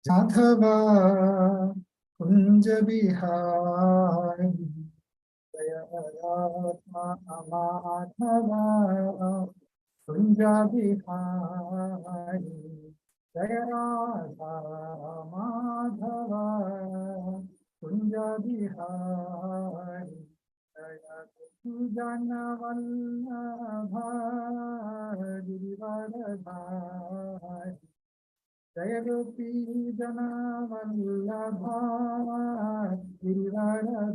माधवा कुंज बिहारी जय राधा माधवा कुंज बिहारी जय राधा माधवा कुंज बिहारी जय जन वल्लभ गिरिवरधारी जय गोपी जना वल्लभा गिरिवरधारी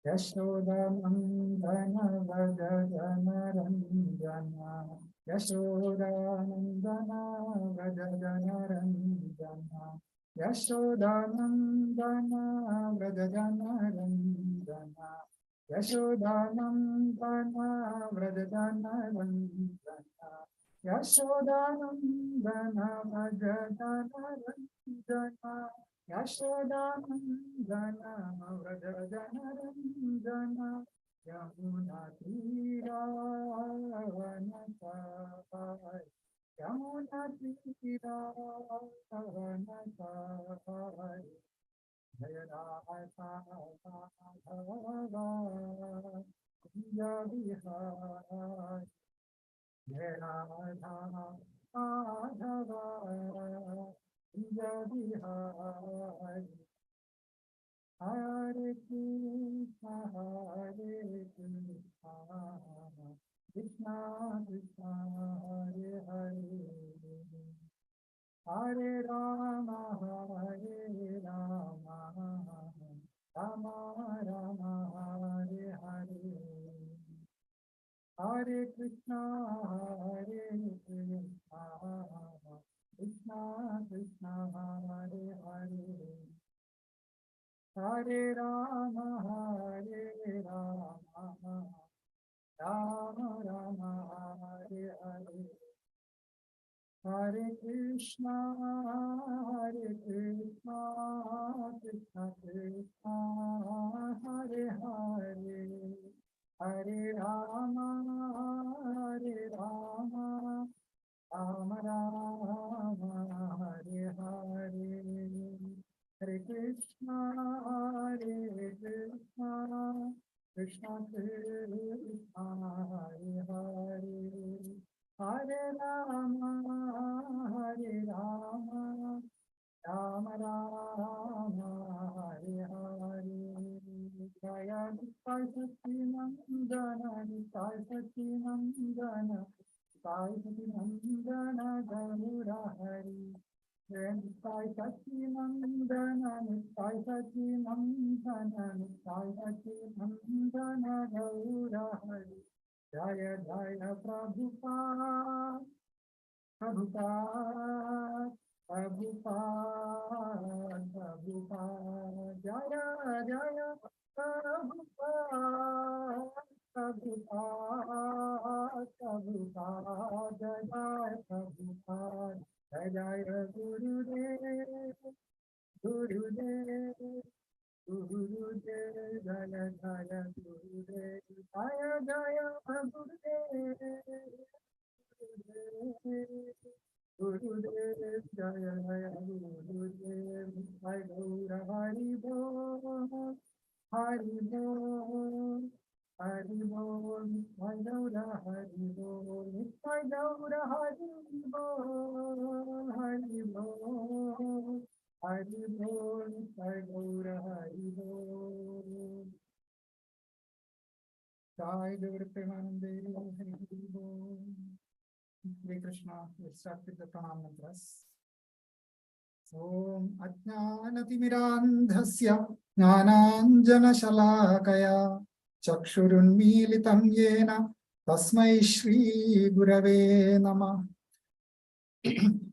यशोदानंदन व्रज जन रंजन यशोदानंदन व्रज जन रंजन यशोदानंदन व्रज जन रंजन यशोदानंदन व्रज जन रंजन यशोदानंदन व्रज जन रंजन यशोदानंदन व्रज जन रंजन यमुना तीरावनचारि यमुना तीरावनचारि जय राधा माधवा कुंज बिहारी जय राधा माधवा कुंज बिहारी हरे कृष्णा कृष्णा कृष्णा हरे हरे हरे राम राम राम हरे हरे हरे कृष्णा कृष्णा कृष्णा हरे हरे हरे राम राम राम हरे हरे हरे कृष्णा कृष्णा कृष्णा हरे हरे हरे राम राम राम हरे हरे हरे कृष्णा कृष्णा कृष्णा कृष्णा हरे हरे हरे राम राम राम हरे हरे जय निताय सच्चिदानंद निताय सच्चिदानंद निताय सच्चिदानंद गौर हरि जय निताय सच्चिदानंद निताय सच्चिदानंद निताय सच्चिदानंद गौर हरि जय जय प्रभुपाद प्रभुपाद प्रभुपाद प्रभुपाद जय जय प्रभुपाद प्रभुपाद प्रभुपाद जय जय प्रभुपाद जय जय गुरुदेव गुरुदेव गुरुदेव जय जय गुरुदेव जय जय गुरुदेव गुरुदेव जय जय गुरुदेव जय गौर हरि बोल हरि बोल हरि बोल जय गौर हरि बोल जय गौर हरि बोल हरि बोल हरि बोल जय गौर हरि बोल जय गौर प्रेमानंदे हरि बोल Hare Krishna. Let's start with the pranam mantras. Om Ajnanatimidandhasya Jnananjanashalakaya Chakshurunmilitam Yena Tasmai Shri Gurave Namah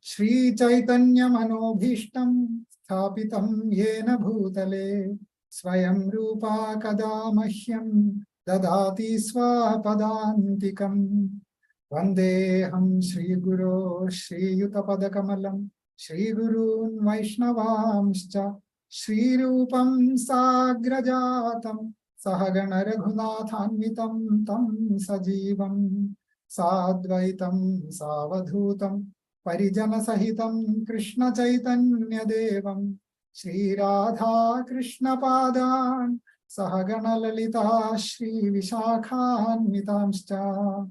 Shri Chaitanya Manobhishtam Sthapitam Yena Bhutale Swayam Rupa Kadamahyam Dadati Swapadantikam वंदेहं श्रीगुरो श्रीयुतपदकमलं श्रीगुरून् वैष्णवांश्च श्रीरूपं साग्रजातं सहगण रघुनाथान्वितं तं सजीवं साद्वैतं सावधूतं Parijana Sahitam Krishna Chaitanya Devam Shri Radha Krishna Padan Sahagana Lalita Shri Vishakhan Mitamscha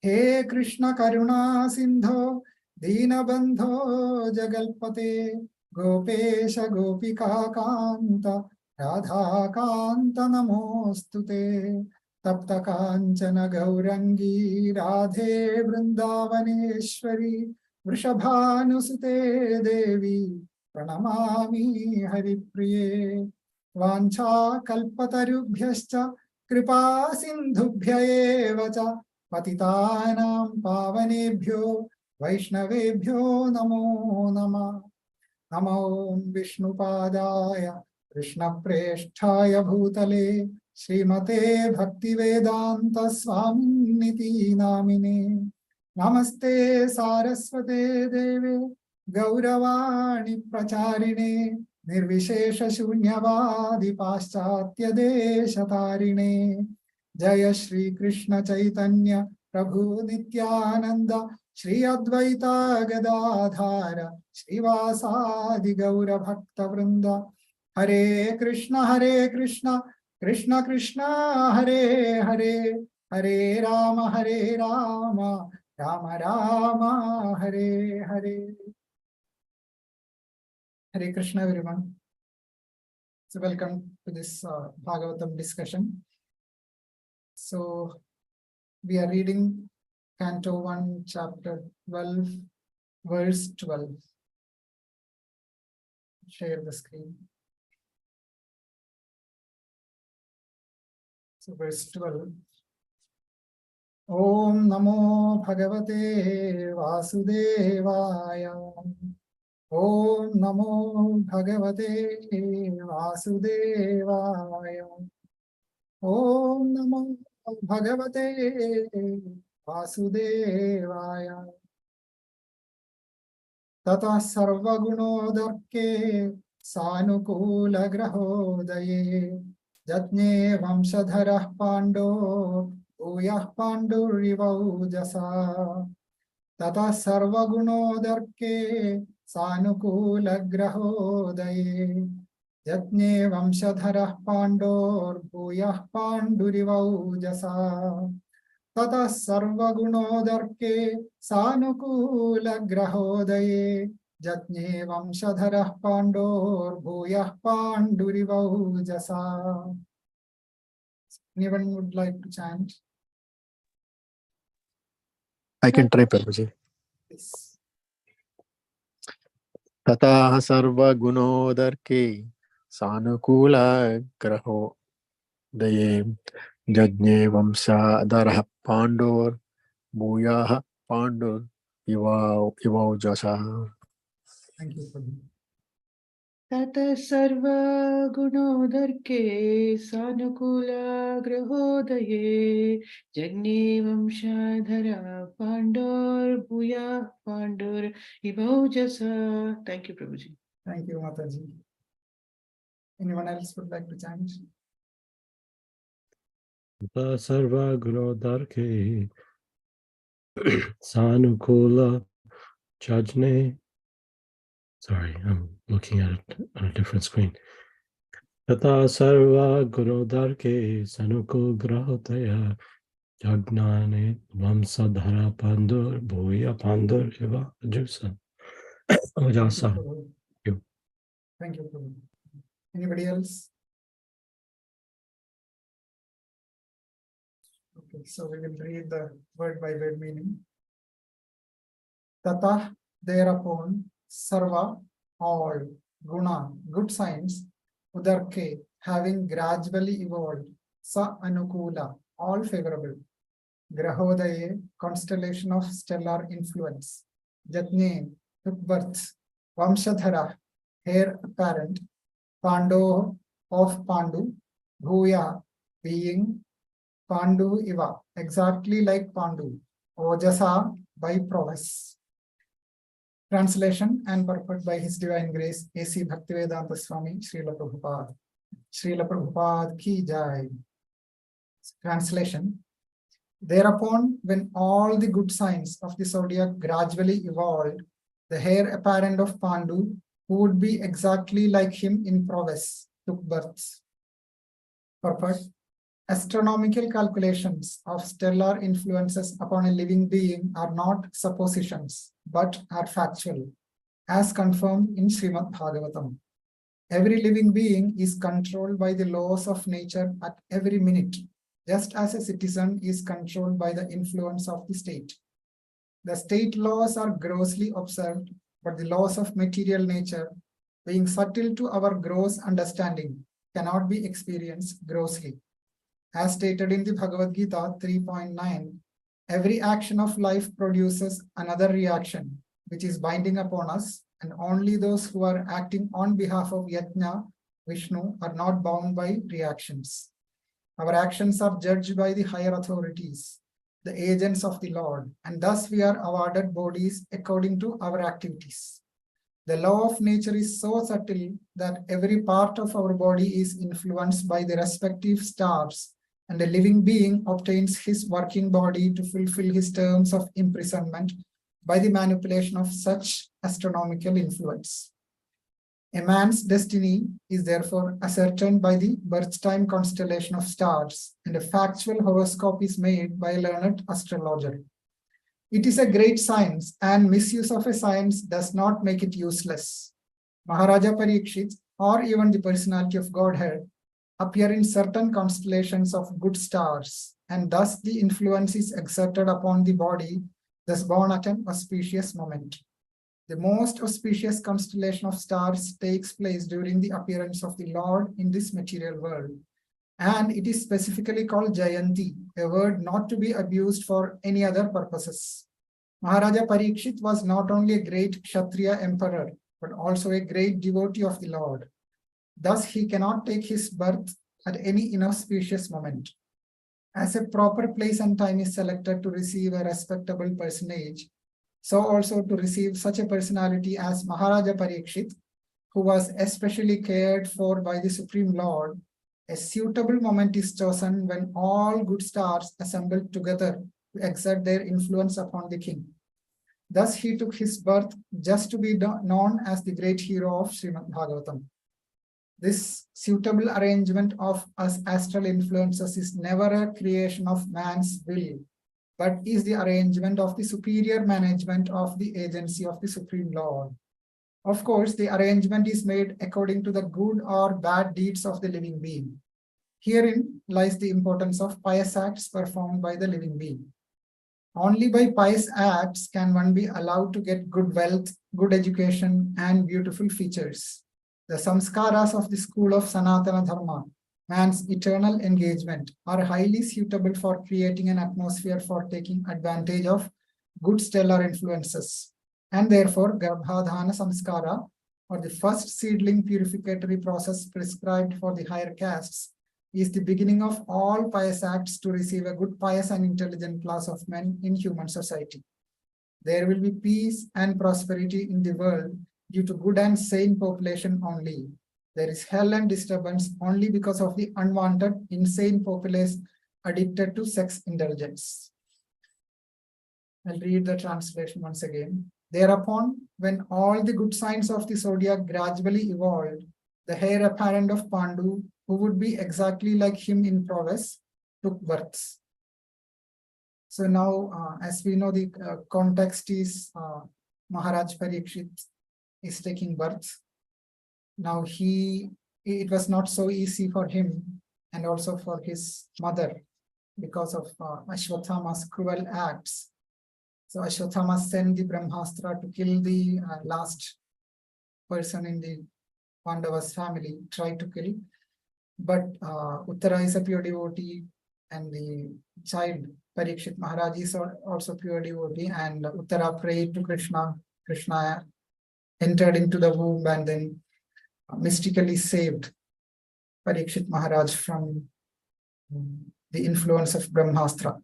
He Krishna Karuna Sindho Dinabandho Jagalpate Gopesha Gopika Kanta Radha Kanta Namostute Tapta Kanchana Gaurangi Radhe Vrindavaneshwari Vrishabhanusute Devi Pranamami Haripriye Vancha Kalpatarubhyascha Kripa Sindhubhya Evacha Patitanam Pavanebhyo Vaishnavebhyo Namo Namah Namo Vishnupadaya Krishna Preshthaya Bhutale Srimate Bhaktivedanta Swaminiti Namine Namaste Saraswate Deve Gauravani Pracharine Nirvishesha Shunyavadi Paschatya Deshatarine Jaya Shri Krishna Chaitanya Prabhu Nityananda Shri Advaita Gadadhara Shri Vasadi Gaura Bhakta Vrinda Hare Krishna Krishna Krishna Hare Hare Hare Rama Rama Rama Hare Hare. Hare Krishna everyone. So welcome to this Bhagavatam discussion. So we are reading Canto 1, Chapter 12, verse 12. Share the screen. So verse 12. Om Namo Bhagavate Vasudevaya. Om Namo Bhagavate Vasudevaya. Om Namo Bhagavate Vasudevaya. Tata sarvagunodarke sanukula grahodaye jatne vamshadharah pando uyah pandurivau Tata sarvagunodarke sanukula grahodaye Jatne vamshadharah pandor bhuyah pandurivau jasa Tata sarvagunodarke sanukula grahodaye Jatne vamshadharah pandor bhuyah pandurivau jasa. Anyone would like to chant? I can try, Prabhuji. Yes. Tata sarva gunodarke sanukula graho daye jajne vamsa darah pandor bhuyah pandur ivau jasa. Thank you for that. Tata sarva gunodarke sanukula grahodaye jagne vamshadhara pandor bhuya pandur ibhaujasa. Thank you, Prabhuji. Thank you, Mataji. Anyone else would like to chant? Tata sarva gunodarke sanukula jajne. Sorry, I'm looking at it on a different screen. Tata sarva gunodarke sanukul grahodaya jagnane vamsadhara pandur bhuya pandur eva jusa. Ojasa. Thank you, Prabhu. Anybody else? Okay, so we will read the word by word meaning. Tata, thereupon, sarva, all, guna, good signs, udarke, having gradually evolved, sa anukula, all favorable, grahodaye, constellation of stellar influence, jatne, took birth, vamshadhara, heir apparent, pando, of Pandu, bhuya, being, Pandu iva, exactly like Pandu, ojasa, by prowess. Translation and purport by His Divine Grace, A.C. Bhaktivedanta Swami, Srila Prabhupada. Srila Prabhupada ki jai. Translation. Thereupon, when all the good signs of the zodiac gradually evolved, the heir apparent of Pandu, who would be exactly like him in prowess, took birth. Purpose. Astronomical calculations of stellar influences upon a living being are not suppositions, but are factual, as confirmed in Srimad Bhagavatam. Every living being is controlled by the laws of nature at every minute, just as a citizen is controlled by the influence of the state. The state laws are grossly observed, but the laws of material nature, being subtle to our gross understanding, cannot be experienced grossly. As stated in the Bhagavad Gita 3.9, every action of life produces another reaction, which is binding upon us, and only those who are acting on behalf of Yajna, Vishnu, are not bound by reactions. Our actions are judged by the higher authorities, the agents of the Lord, and thus we are awarded bodies according to our activities. The law of nature is so subtle that every part of our body is influenced by the respective stars, and a living being obtains his working body to fulfill his terms of imprisonment by the manipulation of such astronomical influence. A man's destiny is therefore ascertained by the birth time constellation of stars, and a factual horoscope is made by a learned astrologer. It is a great science, and misuse of a science does not make it useless. Maharaja Parikshit, or even the personality of Godhead, appear in certain constellations of good stars, and thus the influence is exerted upon the body, thus born at an auspicious moment. The most auspicious constellation of stars takes place during the appearance of the Lord in this material world, and it is specifically called Jayanti, a word not to be abused for any other purposes. Maharaja Parikshit was not only a great Kshatriya emperor, but also a great devotee of the Lord. Thus, he cannot take his birth at any inauspicious moment. As a proper place and time is selected to receive a respectable personage, so also to receive such a personality as Maharaja Parikshit, who was especially cared for by the Supreme Lord, a suitable moment is chosen when all good stars assemble together to exert their influence upon the king. Thus, he took his birth just to be known as the great hero of Srimad Bhagavatam. This suitable arrangement of us astral influences is never a creation of man's will, but is the arrangement of the superior management of the agency of the Supreme Lord. Of course, the arrangement is made according to the good or bad deeds of the living being. Herein lies the importance of pious acts performed by the living being. Only by pious acts can one be allowed to get good wealth, good education, and beautiful features. The samskaras of the school of Sanatana Dharma, man's eternal engagement, are highly suitable for creating an atmosphere for taking advantage of good stellar influences. And therefore, Vardhana samskara, or the first seedling purificatory process prescribed for the higher castes, is the beginning of all pious acts to receive a good, pious, and intelligent class of men in human society. There will be peace and prosperity in the world due to good and sane population only. There is hell and disturbance only because of the unwanted, insane populace addicted to sex indulgence. I'll read the translation once again. Thereupon, when all the good signs of the zodiac gradually evolved, the heir apparent of Pandu, who would be exactly like him in prowess, took birth. So now, as we know, the context is Maharaj Parikshit is taking birth. Now it was not so easy for him and also for his mother because of Ashwathama's cruel acts. So Ashwathama sent the Brahmastra to kill the last person in the Pandavas family, tried to kill. But Uttara is a pure devotee, and the child Parikshit Maharaj is also pure devotee, and Uttara prayed to Krishna. Krishna entered into the womb and then mystically saved Parikshit Maharaj from the influence of Brahmastra.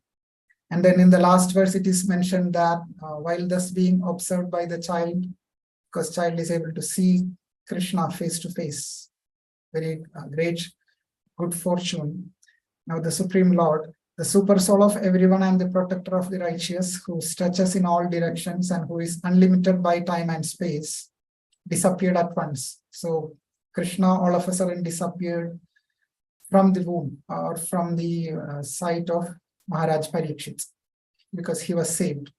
And then in the last verse, it is mentioned that while thus being observed by the child, because child is able to see Krishna face to face, very great good fortune. Now the Supreme Lord the super soul of everyone and the protector of the righteous, who stretches in all directions and who is unlimited by time and space, disappeared at once. So Krishna all of a sudden disappeared from the womb or from the sight of Maharaj Parikshit because he was saved.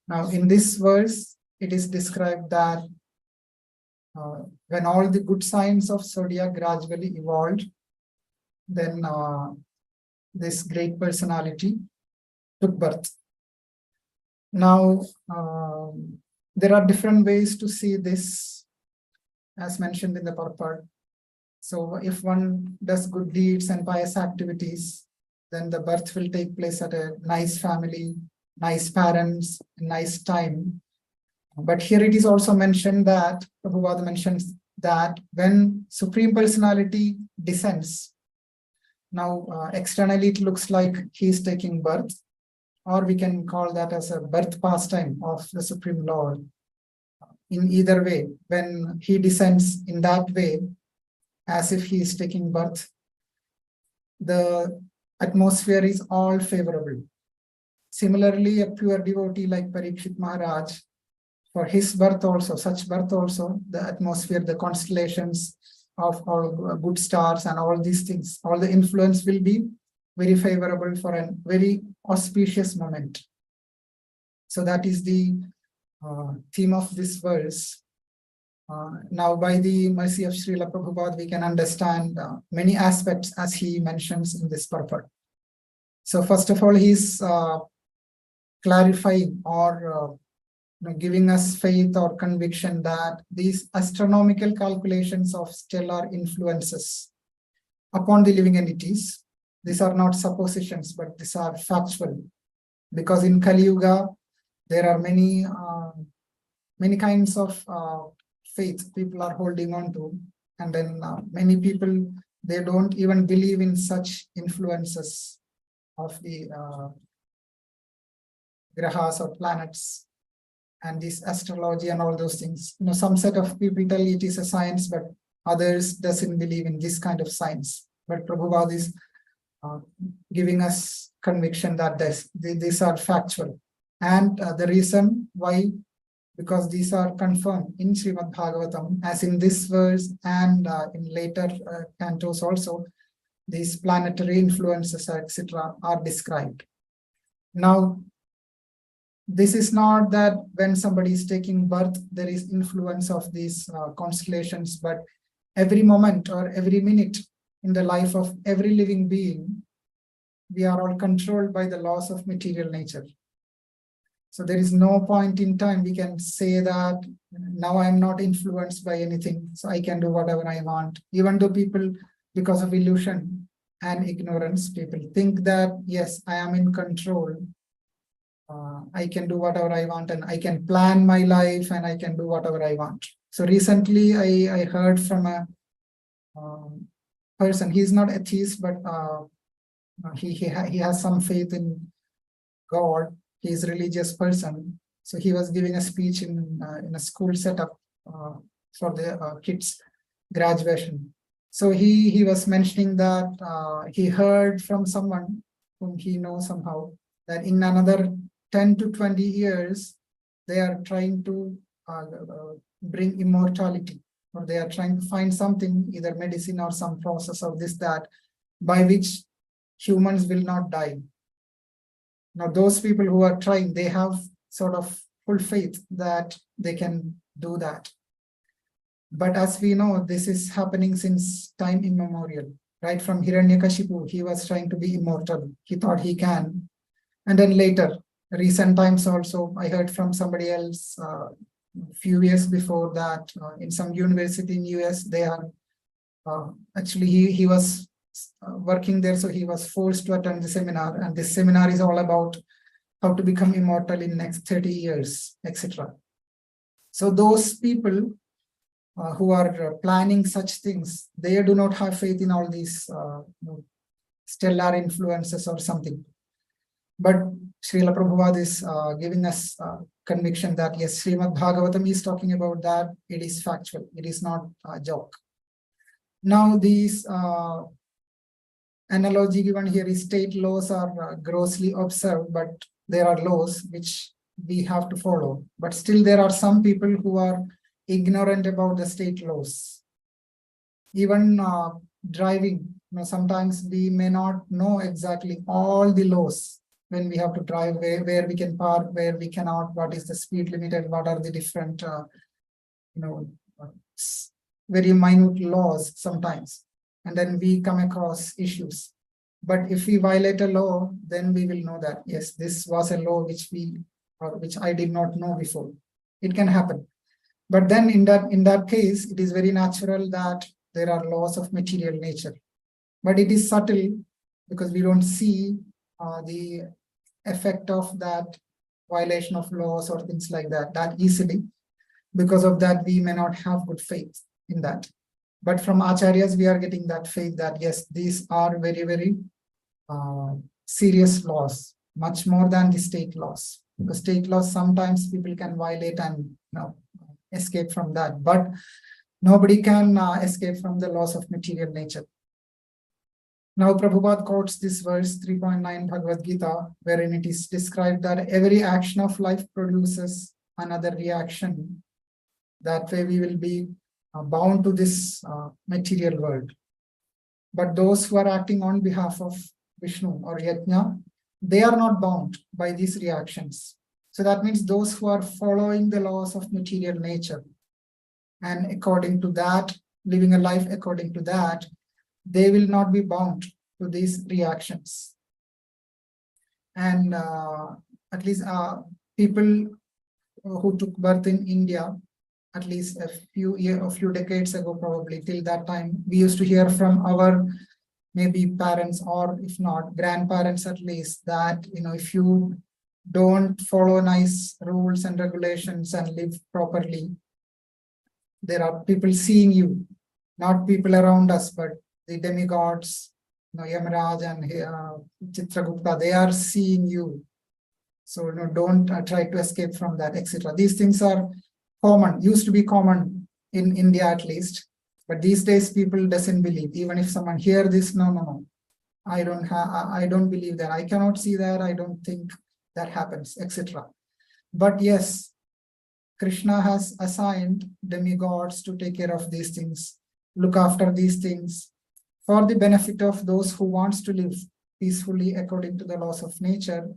Now in this verse, it is described that when all the good signs of zodiac gradually evolved, then this great personality took birth. Now, there are different ways to see this, as mentioned in the purport. So if one does good deeds and pious activities, then the birth will take place at a nice family, nice parents, nice time. But here it is also mentioned that, Prabhupada mentions that when Supreme Personality descends, now externally it looks like he is taking birth, or we can call that as a birth pastime of the Supreme Lord. In either way, when he descends in that way, as if he is taking birth, the atmosphere is all favorable. Similarly, a pure devotee like Parikshit Maharaj, for his birth also, such birth also, the atmosphere, the constellations of all good stars and all these things, all the influence will be very favorable for a very auspicious moment. So that is the theme of this verse. Now, by the mercy of Srila Prabhupada, we can understand many aspects as he mentions in this purport. So first of all, he's clarifying or giving us faith or conviction that these astronomical calculations of stellar influences upon the living entities, these are not suppositions, but these are factual. Because in Kali Yuga, there are many kinds of faith people are holding on to, and then many people, they don't even believe in such influences of the grahas or planets and this astrology and all those things. Some set of people tell it is a science, but others doesn't believe in this kind of science. But Prabhupada is giving us conviction that these are factual. And the reason why, because these are confirmed in Srimad Bhagavatam, as in this verse and in later cantos also, these planetary influences, etc., are described. Now, this is not that when somebody is taking birth, there is influence of these constellations, but every moment or every minute in the life of every living being, we are all controlled by the laws of material nature. So there is no point in time we can say that now I'm not influenced by anything, so I can do whatever I want. Even though people, because of illusion and ignorance, people think that, yes, I am in control. I can do whatever I want and I can plan my life and I can do whatever I want. So recently I heard from a person, he's not atheist, but he has some faith in God. He's a religious person. So he was giving a speech in a school setup for the kids' graduation. So he was mentioning that he heard from someone whom he knows somehow that in another 10 to 20 years, they are trying to bring immortality, or they are trying to find something, either medicine or some process of this, that, by which humans will not die. Now, those people who are trying, they have sort of full faith that they can do that. But as we know, this is happening since time immemorial, right? From Hiranyakashipu, he was trying to be immortal. He thought he can. And then later, recent times also, I heard from somebody else a few years before that in some university in US, they are actually he was working there, so he was forced to attend the seminar, and this seminar is all about how to become immortal in next 30 years, etc. So those people who are planning such things, they do not have faith in all these stellar influences or something. But Srila Prabhupada is giving us conviction that yes, Srimad Bhagavatam is talking about that. It is factual. It is not a joke. Now these analogy given here is state laws are grossly observed, but there are laws which we have to follow. But still there are some people who are ignorant about the state laws. Even driving, sometimes we may not know exactly all the laws when we have to drive, where we can park, where we cannot, what is the speed limit, and what are the different, very minute laws sometimes. And then we come across issues. But if we violate a law, then we will know that, yes, this was a law which I did not know before. It can happen. But then in that case, it is very natural that there are laws of material nature. But it is subtle because we don't see the effect of that violation of laws or things like that easily. Because of that, we may not have good faith in that. But from acharyas, we are getting that faith that yes, these are very, very serious laws, much more than the state laws. Because state laws, sometimes people can violate and escape from that. But nobody can escape from the laws of material nature. Now, Prabhupada quotes this verse 3.9 Bhagavad Gita, wherein it is described that every action of life produces another reaction. That way we will be bound to this material world. But those who are acting on behalf of Vishnu or Yajna, they are not bound by these reactions. So that means those who are following the laws of material nature and according to that, living a life according to that, they will not be bound to these reactions. And at least people who took birth in India, at least a few decades ago, probably till that time, we used to hear from our maybe parents, or if not grandparents at least, that if you don't follow nice rules and regulations and live properly, there are people seeing you, not people around us, but the demigods, Yamaraj and Chitragupta, they are seeing you. So don't try to escape from that, etc. These things are common, used to be common in India at least, but these days people doesn't believe. Even if someone hear this, no, I don't believe that. I cannot see that. I don't think that happens, etc. But yes, Krishna has assigned demigods to take care of these things, look after these things for the benefit of those who wants to live peacefully according to the laws of nature.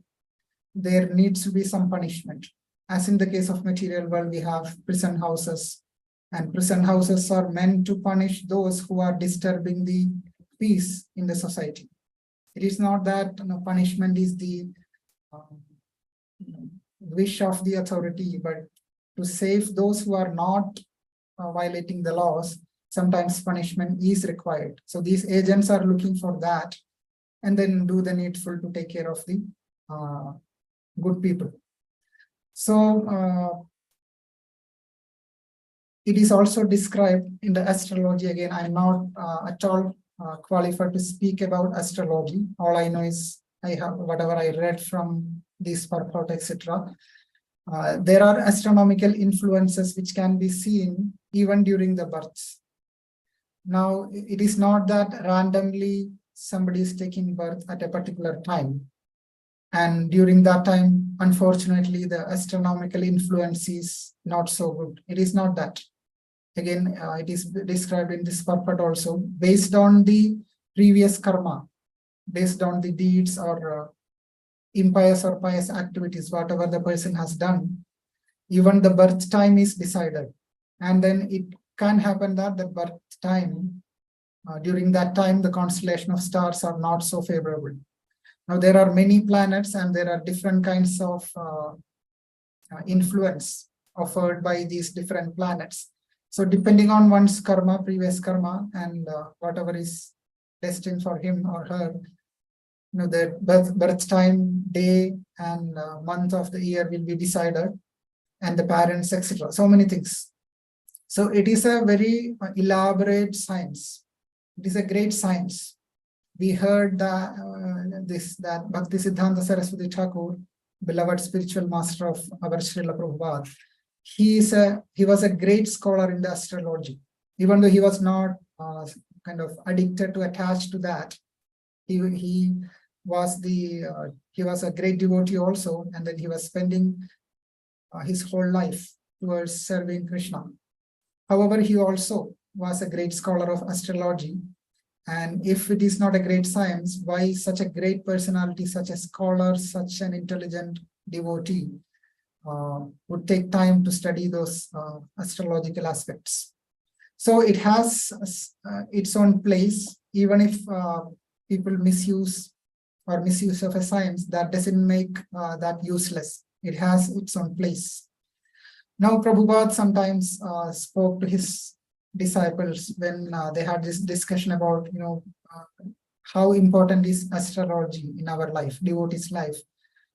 There needs to be some punishment. As in the case of material world, we have prison houses, and prison houses are meant to punish those who are disturbing the peace in the society. It is not that punishment is the wish of the authority, but to save those who are not violating the laws, sometimes punishment is required. So these agents are looking for that and then do the needful to take care of the good people. So it is also described in the astrology. Again, I'm not at all qualified to speak about astrology. All I know is I have whatever I read from this purport, etc. There are astronomical influences which can be seen even during the births. Now, it is not that randomly somebody is taking birth at a particular time. And during that time, unfortunately, the astronomical influence is not so good. It is not that. Again, it is described in this purport also, based on the previous karma, based on the deeds or impious or pious activities, whatever the person has done, even the birth time is decided. And then it can happen that the birth time, during that time, the constellation of stars are not so favorable. Now, there are many planets and there are different kinds of influence offered by these different planets. So depending on one's karma, previous karma, and whatever is destined for him or her, the birth time, day, and month of the year will be decided, and the parents, etc. So many things. So it is a very elaborate science. It is a great science. We heard that Bhaktisiddhanta Saraswati Thakur, beloved spiritual master of our Srila Prabhupada, he was a great scholar in the astrology. Even though he was not kind of addicted to attach to that, He was he was a great devotee also, and then he was spending his whole life towards serving Krishna. However, he also was a great scholar of astrology. And if it is not a great science, why such a great personality, such a scholar, such an intelligent devotee would take time to study those astrological aspects? So it has its own place, even if people misuse of a science, that doesn't make that useless. It has its own place. Now, Prabhupada sometimes spoke to his disciples when they had this discussion about, how important is astrology in our life, devotees' life.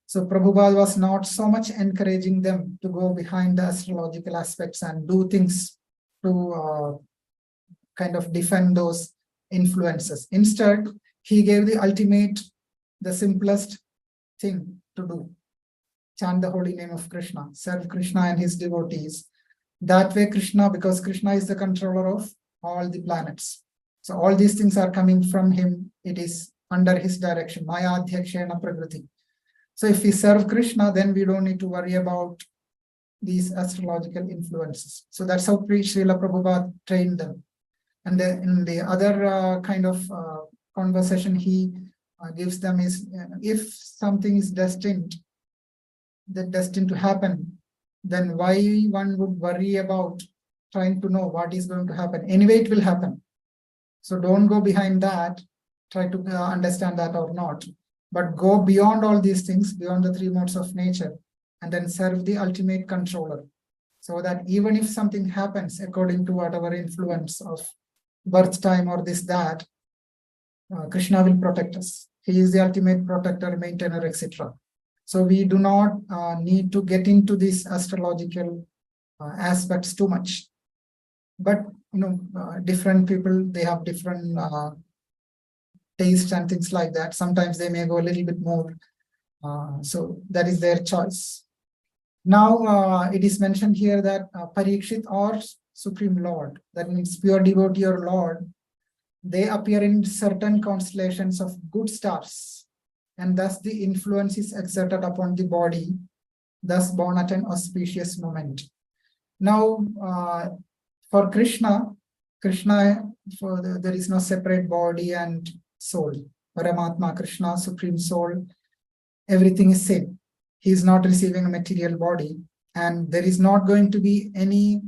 So Prabhupada was not so much encouraging them to go behind the astrological aspects and do things to kind of defend those influences. Instead, he gave the ultimate, the simplest thing to do. Chant the holy name of Krishna, serve Krishna and his devotees. That way Krishna, because Krishna is the controller of all the planets. So all these things are coming from him. It is under his direction. Maya Adhyakshena Prakriti. So if we serve Krishna, then we don't need to worry about these astrological influences. So that's how Srila Prabhupada trained them. And in the other kind of conversation he gives them is, if something is destined to happen, then why one would worry about trying to know what is going to happen? Anyway, it will happen. So don't go behind that, try to understand that or not, but go beyond all these things, beyond the three modes of nature, and then serve the ultimate controller. So that even if something happens according to whatever influence of birth time or this, that, Krishna will protect us. He is the ultimate protector, maintainer, etc. So we do not need to get into these astrological aspects too much. But different people, they have different tastes and things like that. Sometimes they may go a little bit more. So that is their choice. Now it is mentioned here that Parikshit or Supreme Lord, that means pure devotee or Lord, they appear in certain constellations of good stars, and thus the influence is exerted upon the body, thus born at an auspicious moment. Now, for Krishna, there is no separate body and soul. Paramatma, Krishna, Supreme Soul, everything is same. He is not receiving a material body, and there is not going to be any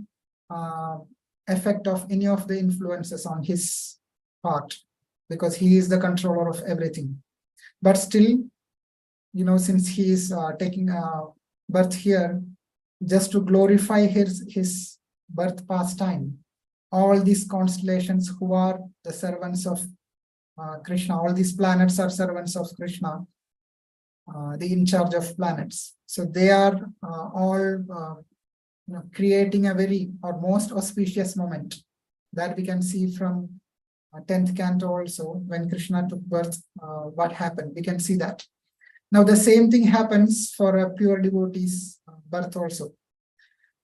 effect of any of the influences on his part, because he is the controller of everything. But still, since he is taking birth here, just to glorify his birth pastime, all these constellations who are the servants of Krishna, all these planets are servants of Krishna, the in charge of planets. So they are all creating a very or most auspicious moment that we can see from 10th canto also, when Krishna took birth, what happened, we can see that. Now the same thing happens for a pure devotee's birth also.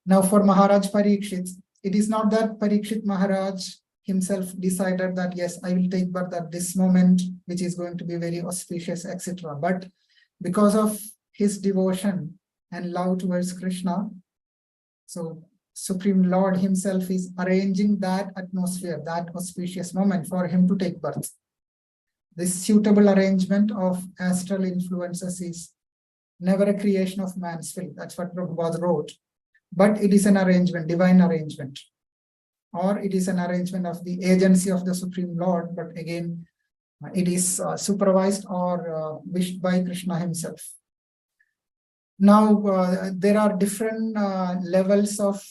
Now for Maharaj Parikshit, it is not that Parikshit Maharaj himself decided that, yes, I will take birth at this moment, which is going to be very auspicious, etc. But because of his devotion and love towards Krishna, so Supreme Lord himself is arranging that atmosphere, that auspicious moment for him to take birth. This suitable arrangement of astral influences is never a creation of man's will. That's what Prabhupada wrote. But it is an arrangement, divine arrangement. Or it is an arrangement of the agency of the Supreme Lord, but again, it is supervised or wished by Krishna himself. Now, there are different levels of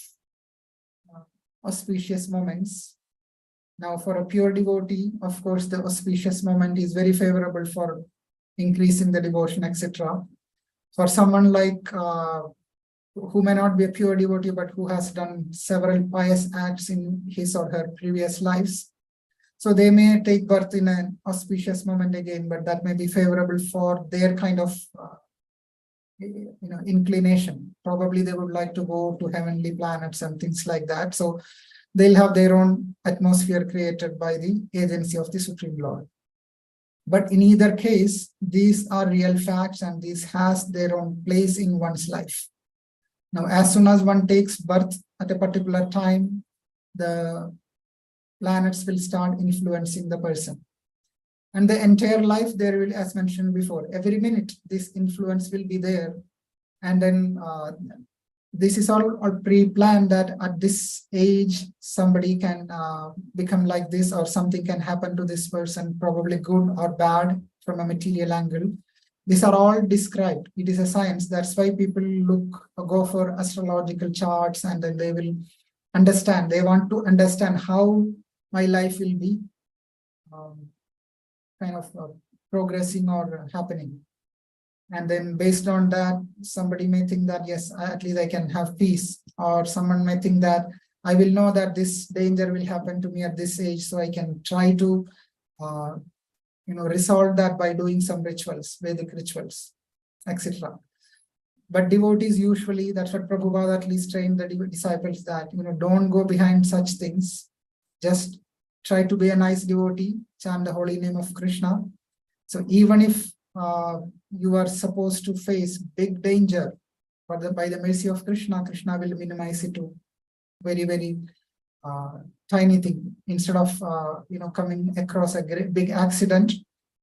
auspicious moments. Now, for a pure devotee, of course, the auspicious moment is very favorable for increasing the devotion, etc. For someone like who may not be a pure devotee, but who has done several pious acts in his or her previous lives, so they may take birth in an auspicious moment again, but that may be favorable for their kind of inclination. Probably they would like to go to heavenly planets and things like that. So they'll have their own atmosphere created by the agency of the Supreme Lord. But in either case, these are real facts and these has their own place in one's life. Now, as soon as one takes birth at a particular time, the planets will start influencing the person. And the entire life there will, as mentioned before, every minute this influence will be there. And then this is all pre-planned that at this age, somebody can become like this, or something can happen to this person, probably good or bad from a material angle. These are all described. It is a science. That's why people go for astrological charts, and then they will understand. They want to understand how my life will be progressing or happening. And then based on that, somebody may think that, yes, at least I can have peace. Or someone may think that I will know that this danger will happen to me at this age, so I can try to resolve that by doing some rituals, Vedic rituals, etc. But devotees usually, that's what Prabhupada at least trained the disciples, that don't go behind such things. Just try to be a nice devotee, chant the holy name of Krishna. So even if you are supposed to face big danger, but by the mercy of Krishna, Krishna will minimize it to very, very tiny thing. Instead of coming across a big accident,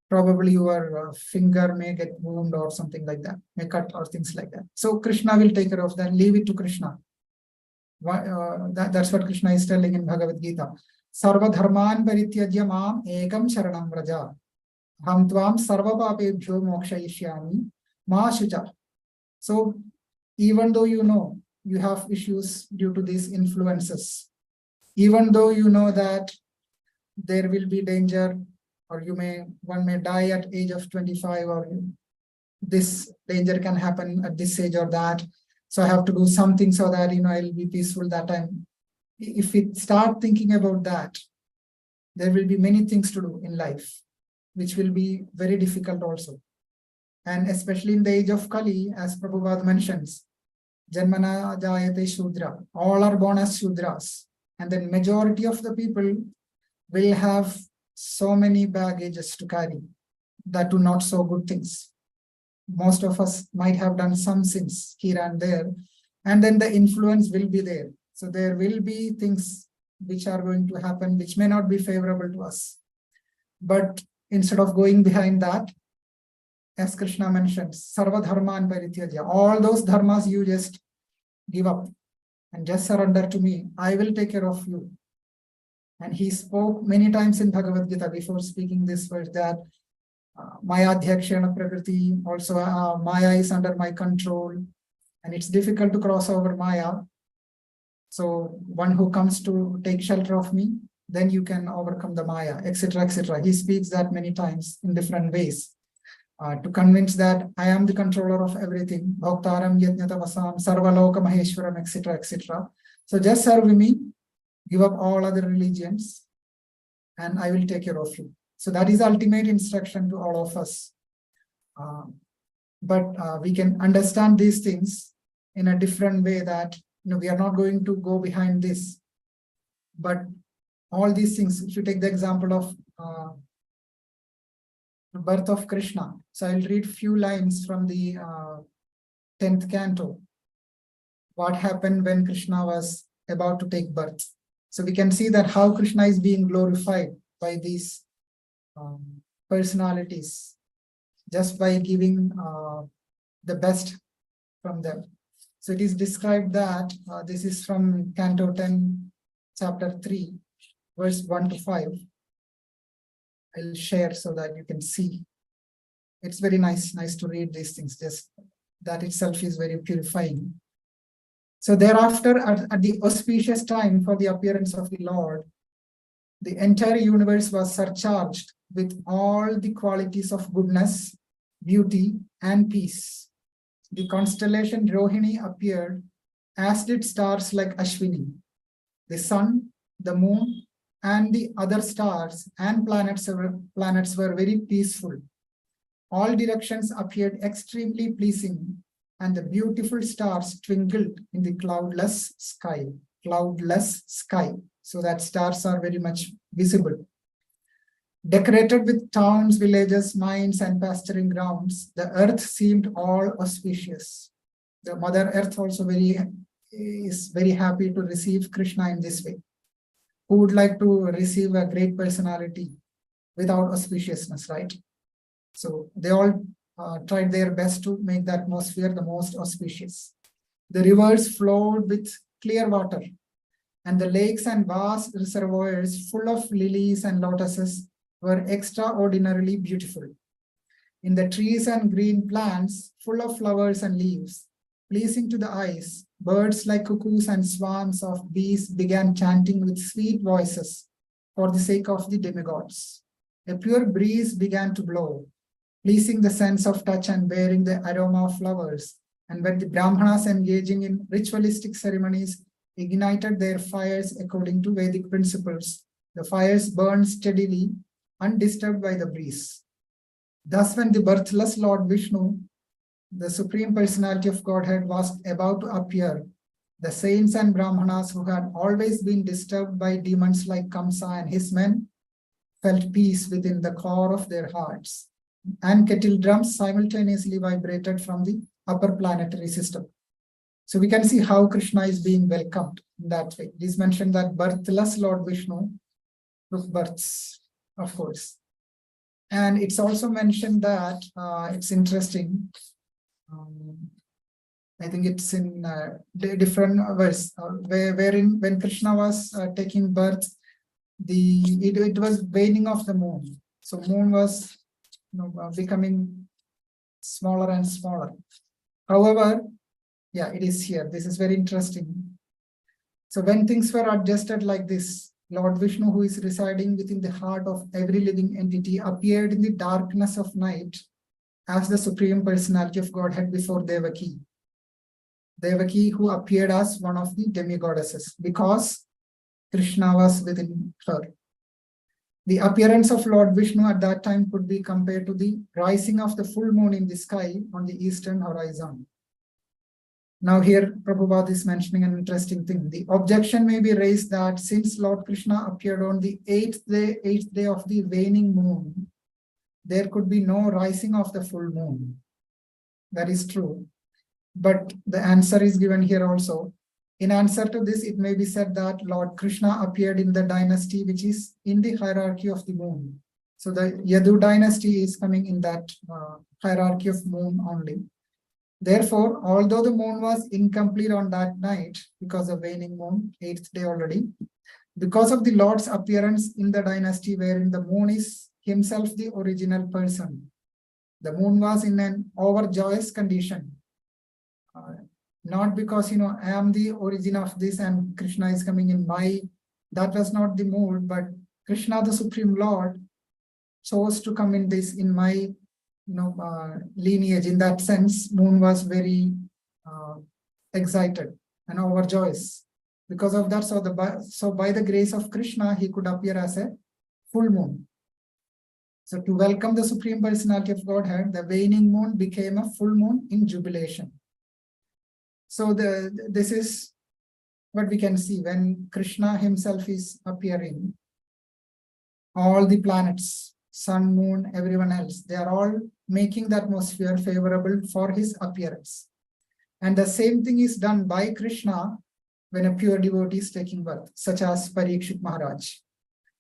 probably your finger may get wound or something like that, may cut or things like that. So Krishna will take care of that. Leave it to Krishna. That's what Krishna is telling in Bhagavad Gita. Sarva dharman parityajya mam ekam sharanam vraja. Ham tvam sarva papebhyo mokshayishyami ma shucha. So even though you have issues due to these influences, even though you know that there will be danger, or one may die at age of 25, or this danger can happen at this age or that, so I have to do something so that I'll be peaceful that time. If we start thinking about that, there will be many things to do in life, which will be very difficult also. And especially in the age of Kali, as Prabhupada mentions, Janmana Jayate Shudra, all are born as Shudras. And then majority of the people will have so many baggages to carry that do not so good things. Most of us might have done some sins here and there, and then the influence will be there. So there will be things which are going to happen which may not be favorable to us. But instead of going behind that, as Krishna mentions, Sarva Dharman Parityajya, all those dharmas you just give up and just surrender to me. I will take care of you. And he spoke many times in Bhagavad Gita before speaking this verse that Maya Adhyakshana Prakriti, also Maya is under my control, and it's difficult to cross over Maya. So one who comes to take shelter of me, then you can overcome the Maya, etc., etc. He speaks that many times in different ways to convince that I am the controller of everything. Bhaktaram Yajnatavasam Sarvaloka Maheshwaram, etc., etc. So just serve me, give up all other religions, and I will take care of you. So that is ultimate instruction to all of us. But we can understand these things in a different way, that we are not going to go behind this. But all these things, if you take the example of the birth of Krishna. So I'll read few lines from the 10th canto. What happened when Krishna was about to take birth. So we can see that how Krishna is being glorified by these personalities, just by giving the best from them. So it is described that this is from Canto 10, Chapter 3, verse 1 to 5. I'll share so that you can see. It's very nice to read these things. Just that itself is very purifying. So thereafter, at the auspicious time for the appearance of the Lord, the entire universe was surcharged with all the qualities of goodness, beauty, and peace. The constellation Rohini appeared, as did stars like Ashwini. The sun, the moon, and the other stars and planets were very peaceful. All directions appeared extremely pleasing, and the beautiful stars twinkled in the cloudless sky. So that stars are very much visible. Decorated with towns, villages, mines, and pasturing grounds, the earth seemed all auspicious. The Mother Earth also is very happy to receive Krishna in this way. Who would like to receive a great personality without auspiciousness, right? So they all tried their best to make the atmosphere the most auspicious. The rivers flowed with clear water, and the lakes and vast reservoirs full of lilies and lotuses were extraordinarily beautiful. In the trees and green plants, full of flowers and leaves, pleasing to the eyes, birds like cuckoos and swarms of bees began chanting with sweet voices for the sake of the demigods. A pure breeze began to blow, pleasing the sense of touch and bearing the aroma of flowers. And when the Brahmanas engaging in ritualistic ceremonies ignited their fires according to Vedic principles, the fires burned steadily, undisturbed by the breeze. Thus, when the birthless Lord Vishnu, the Supreme Personality of Godhead, was about to appear, the saints and Brahmanas who had always been disturbed by demons like Kamsa and his men felt peace within the core of their hearts, and kettle drums simultaneously vibrated from the upper planetary system. So we can see how Krishna is being welcomed in that way. It is mentioned that birthless Lord Vishnu took births, of course. And it's also mentioned that, it's interesting, I think it's in different verse, wherein when Krishna was taking birth, it was waning of the moon. So moon was becoming smaller and smaller. However, yeah, it is here. This is very interesting. So when things were adjusted like this, Lord Vishnu, who is residing within the heart of every living entity, appeared in the darkness of night as the Supreme Personality of Godhead before Devaki. Devaki, who appeared as one of the demigoddesses, because Krishna was within her. The appearance of Lord Vishnu at that time could be compared to the rising of the full moon in the sky on the eastern horizon. Now here, Prabhupada is mentioning an interesting thing. The objection may be raised that since Lord Krishna appeared on the eighth day of the waning moon, there could be no rising of the full moon. That is true. But the answer is given here also. In answer to this, it may be said that Lord Krishna appeared in the dynasty which is in the hierarchy of the moon. So the Yadu dynasty is coming in that hierarchy of moon only. Therefore, although the moon was incomplete on that night, because of waning moon, 8th day already, because of the Lord's appearance in the dynasty wherein the moon is himself the original person, the moon was in an overjoyous condition. Not because, I am the origin of this and Krishna is coming in that was not the mood, but Krishna, the Supreme Lord, chose to come in my lineage. In that sense, moon was very excited and overjoyous. Because of that, so by the grace of Krishna, he could appear as a full moon. So to welcome the Supreme Personality of Godhead, the waning moon became a full moon in jubilation. So this is what we can see when Krishna himself is appearing. All the planets, sun, moon, everyone else, they are all making the atmosphere favorable for his appearance. And the same thing is done by Krishna when a pure devotee is taking birth, such as Parikshit Maharaj.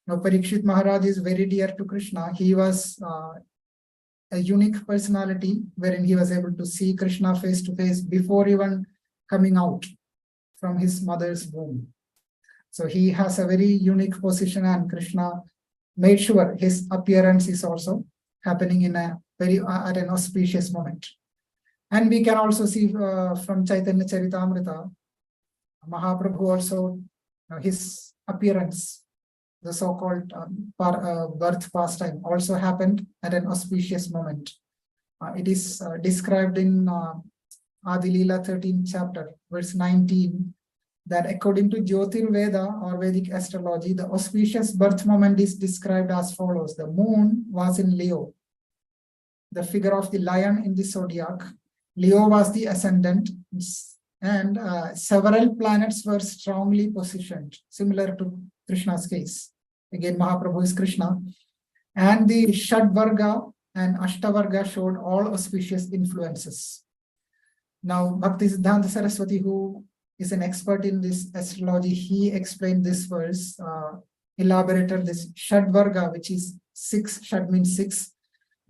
Now, Parikshit Maharaj is very dear to Krishna. He was a unique personality wherein he was able to see Krishna face to face before even coming out from his mother's womb. So he has a very unique position, and Krishna made sure his appearance is also happening in at an auspicious moment. And we can also see from Chaitanya Charitamrita, Mahaprabhu also, his appearance, the so-called birth pastime, also happened at an auspicious moment. It is described in Adi Leela 13th chapter, verse 19, that according to Jyotir Veda or Vedic astrology, the auspicious birth moment is described as follows. The moon was in Leo, the figure of the lion in the zodiac. Leo was the ascendant, and several planets were strongly positioned, similar to Krishna's case. Again, Mahaprabhu is Krishna. And the Shadvarga and Ashtavarga showed all auspicious influences. Now, Bhaktisiddhanta Saraswati, who is an expert in this astrology, he explained this verse, elaborated this Shadvarga, which is 6, Shad means 6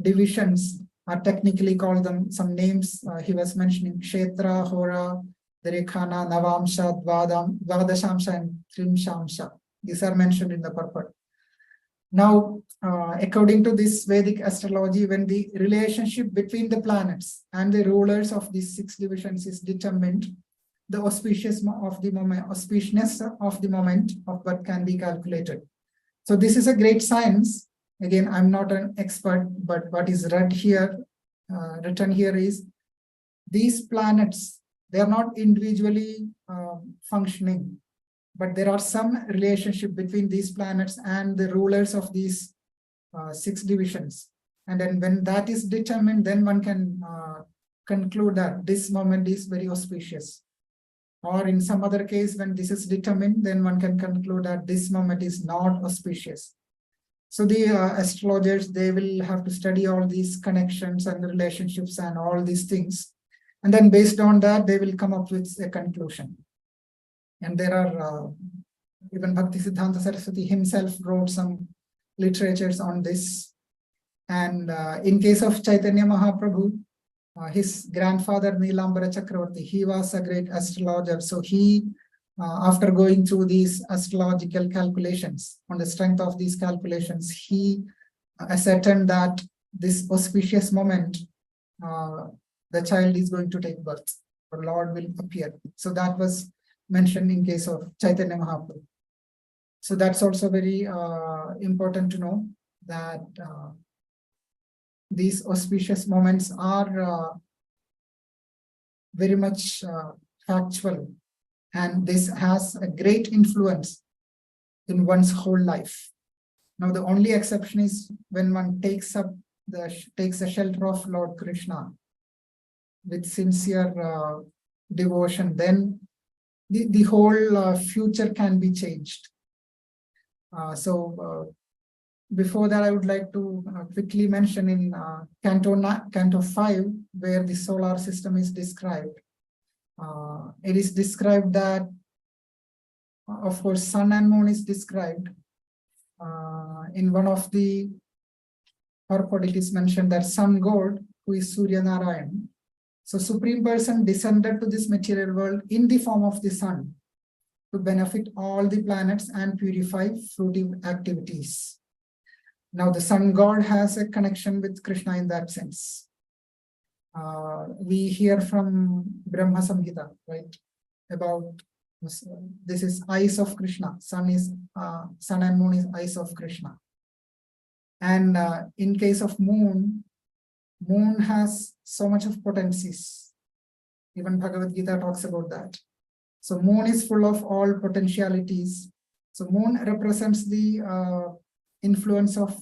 divisions, are technically called them some names. He was mentioning Kshetra, Hora, Darikhana, Navamsha, Dvadashamsha, and Trimshamsha. These are mentioned in the purport. Now, according to this Vedic astrology, when the relationship between the planets and the rulers of these 6 divisions is determined, the auspiciousness of the moment of birth can be calculated. So this is a great science. Again, I'm not an expert, but what is written here is these planets, they are not individually functioning, but there are some relationship between these planets and the rulers of these 6 divisions. And then when that is determined, then one can conclude that this moment is very auspicious. Or in some other case, when this is determined, then one can conclude that this moment is not auspicious. So the astrologers, they will have to study all these connections and relationships and all these things. And then based on that, they will come up with a conclusion. And there are, even Bhaktisiddhanta Saraswati himself wrote some literatures on this. And in case of Chaitanya Mahaprabhu, his grandfather Nilambara Chakravarti, he was a great astrologer. So he, after going through these astrological calculations, on the strength of these calculations, he ascertained that this auspicious moment, the child is going to take birth, or Lord will appear. So that was mentioned in case of Chaitanya Mahaprabhu. So that's also very important to know that these auspicious moments are very much factual, and this has a great influence in one's whole life. Now, the only exception is when one takes the shelter of Lord Krishna with sincere devotion, then the whole future can be changed. Before that, I would like to quickly mention in Canto 5, where the solar system is described. It is described that, of course, sun and moon is described. In one of the purport, it is mentioned that sun god, who is Surya Narayan. So Supreme Person descended to this material world in the form of the sun to benefit all the planets and purify fruitive activities. Now, the sun god has a connection with Krishna in that sense. We hear from Brahma Samhita, right, about this is eyes of Krishna. Sun and moon is eyes of Krishna. And in case of moon has so much of potencies. Even Bhagavad Gita talks about that. So moon is full of all potentialities. So moon represents the influence of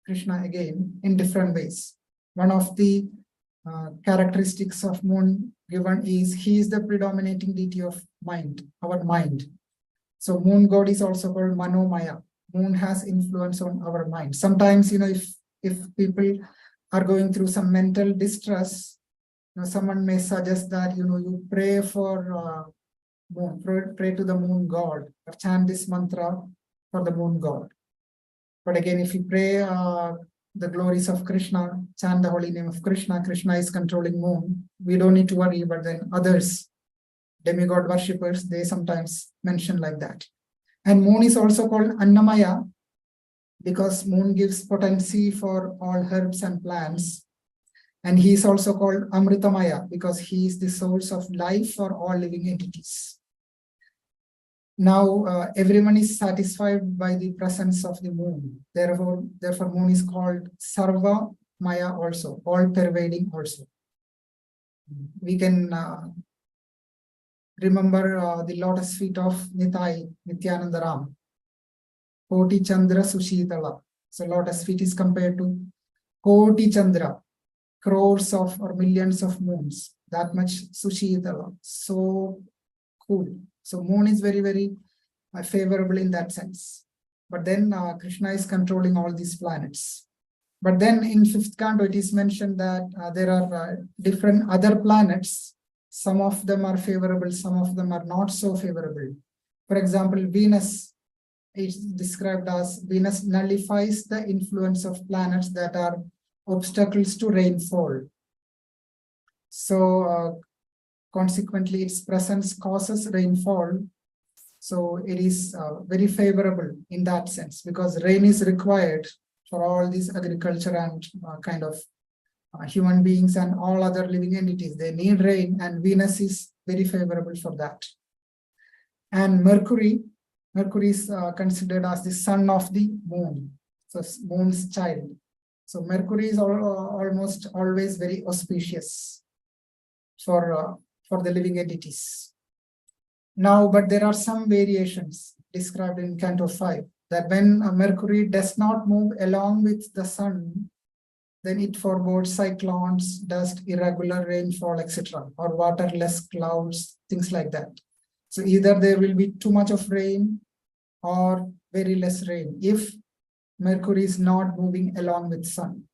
Krishna again in different ways. One of the characteristics of moon given is he is the predominating deity of mind, our mind. So moon god is also called Manomaya. Moon has influence on our mind. Sometimes, if people are going through some mental distress, someone may suggest that you pray for moon, pray to the moon god, or chant this mantra for the moon god. But again, if you pray the glories of Krishna, chant the holy name of Krishna, Krishna is controlling moon, we don't need to worry. But then others, demigod worshippers, they sometimes mention like that. And moon is also called Annamaya because moon gives potency for all herbs and plants. And he is also called Amritamaya because he is the source of life for all living entities. Now, everyone is satisfied by the presence of the moon. Therefore, moon is called Sarva Maya also, all-pervading also. We can remember the lotus feet of Nitai, Nityananda Ram. Koti Chandra Sushitala. So lotus feet is compared to Koti Chandra, crores of or millions of moons. That much Sushitala. So cool. So moon is very, very favorable in that sense. But then Krishna is controlling all these planets. But then in fifth canto, it is mentioned that there are different other planets. Some of them are favorable, some of them are not so favorable. For example, Venus is described as Venus nullifies the influence of planets that are obstacles to rainfall. So consequently, its presence causes rainfall. So it is very favorable in that sense, because rain is required for all these agriculture and kind of human beings and all other living entities. They need rain, and Venus is very favorable for that. And Mercury is considered as the son of the moon, so moon's child. So Mercury is almost always very auspicious for the living entities. Now, but there are some variations described in Canto 5, that when Mercury does not move along with the sun, then it forebodes cyclones, dust, irregular rainfall, etc., or waterless clouds, things like that. So either there will be too much of rain or very less rain if Mercury is not moving along with sun.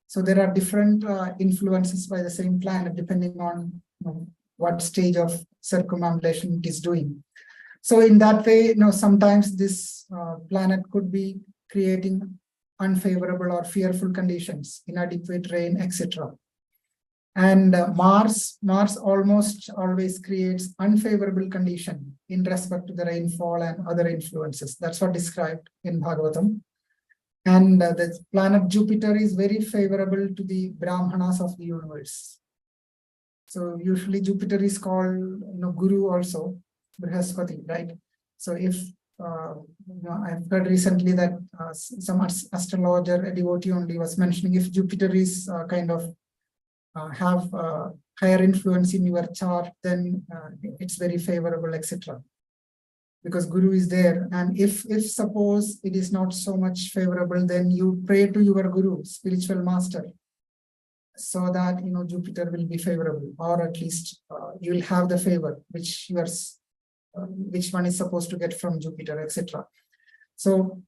So there are different influences by the same planet depending on what stage of circumambulation it is doing. So in that way, sometimes this planet could be creating unfavorable or fearful conditions, inadequate rain, etc. And Mars almost always creates unfavorable condition in respect to the rainfall and other influences. That's what described in Bhagavatam. And the planet Jupiter is very favorable to the Brahmanas of the universe. So usually Jupiter is called Guru also, Brihaspati, right? So if I've heard recently that some astrologer, a devotee only, was mentioning if Jupiter is kind of have higher influence in your chart, then it's very favorable, etc. Because Guru is there. And if suppose it is not so much favorable, then you pray to your Guru, spiritual master, so that Jupiter will be favorable, or at least you will have the favor which one is supposed to get from Jupiter, etc. So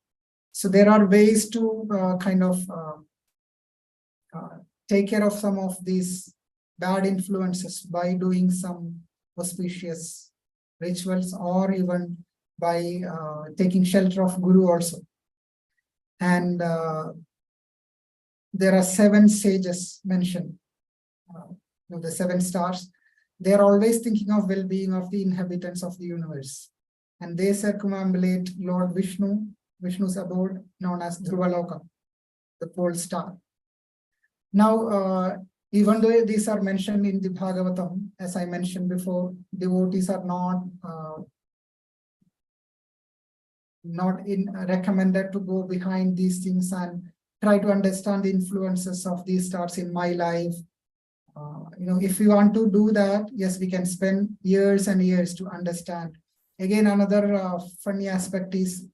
there are ways to kind of take care of some of these bad influences by doing some auspicious rituals, or even by taking shelter of Guru also. And there are 7 sages mentioned, the 7 stars. They are always thinking of well-being of the inhabitants of the universe. And they circumambulate Lord Vishnu, Vishnu's abode, known as Dhruvaloka, the pole star. Now, even though these are mentioned in the Bhagavatam, as I mentioned before, devotees are not recommended to go behind these things and try to understand the influences of these stars in my life. If we want to do that, yes, we can spend years and years to understand. Again, another funny aspect is,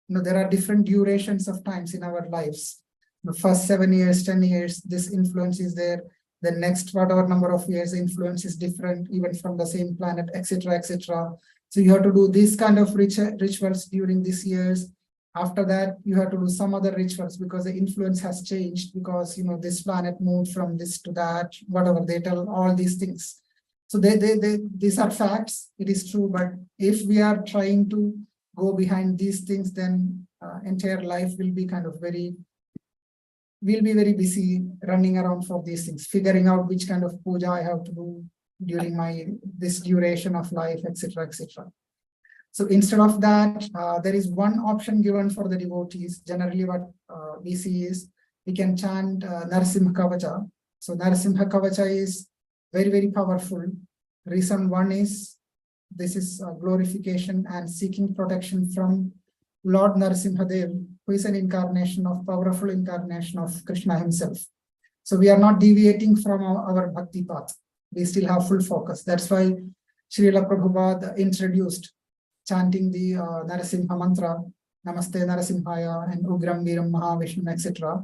there are different durations of times in our lives. The first 7 years, 10 years, this influence is there. The next whatever number of years, the influence is different, even from the same planet, etc., etc. So you have to do these kind of rituals during these years. After that, you have to do some other rituals because the influence has changed, because this planet moved from this to that, whatever they tell, all these things. So these are facts. It is true, but if we are trying to go behind these things, then entire life will be kind of we'll be very busy running around for these things, figuring out which kind of puja I have to do during this duration of life, etc., etc. So instead of that, there is one option given for the devotees. Generally, what we see is we can chant Narasimha Kavaca. So Narasimha Kavaca is very, very powerful. Reason one is this is glorification and seeking protection from Lord Narasimha Dev, who is an incarnation of powerful incarnation of Krishna himself. So we are not deviating from our bhakti path. We still have full focus. That's why Srila Prabhupada introduced chanting the Narasimha mantra, Namaste Narasimhaya and Ugram Viram Mahavishnu, etc.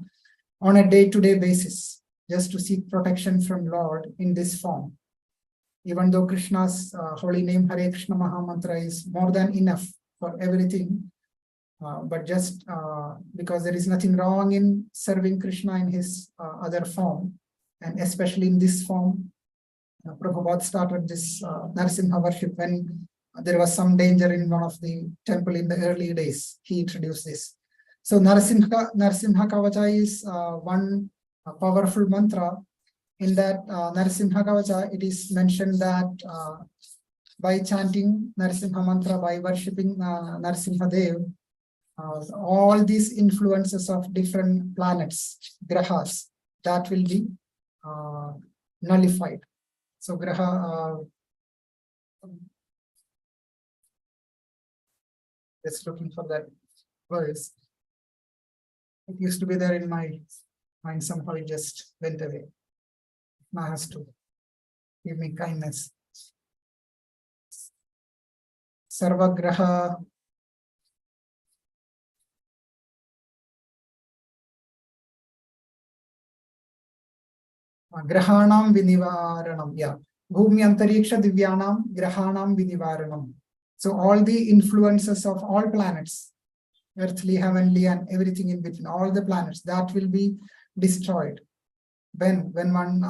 on a day-to-day basis, just to seek protection from Lord in this form. Even though Krishna's holy name Hare Krishna Maha Mantra is more than enough for everything, but just because there is nothing wrong in serving Krishna in his other form, and especially in this form. Prabhupada started this Narasimha worship when there was some danger in one of the temple in the early days. He introduced this. So Narasimha Kavaca is one powerful mantra. In that Narasimha Kavaca, it is mentioned that by chanting Narasimha mantra, by worshipping Narasimha Dev, all these influences of different planets, grahas, that will be nullified. So graha, just looking for that verse. It used to be there in my mind, somehow it just went away. Now has to give me kindness. Sarvagraha. Grahanam vinivaranam. Yeah. Bhumi antariksha divyanam grahanam vinivaranam. So all the influences of all planets, earthly, heavenly, and everything in between, all the planets, that will be destroyed when one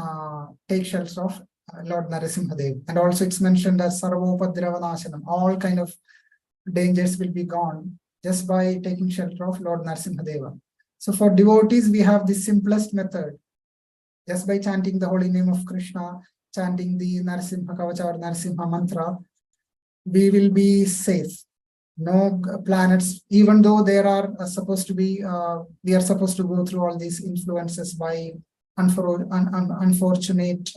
takes shelter of Lord Narasimha Dev. And also it's mentioned as Sarvopadravanashanam. All kind of dangers will be gone just by taking shelter of Lord Narasimha Deva. So for devotees, we have the simplest method. Just by chanting the holy name of Krishna, chanting the Narasimha Kavaca or Narasimha mantra, we will be safe. No planets, even though there are supposed to be, we are supposed to go through all these influences by unfortunate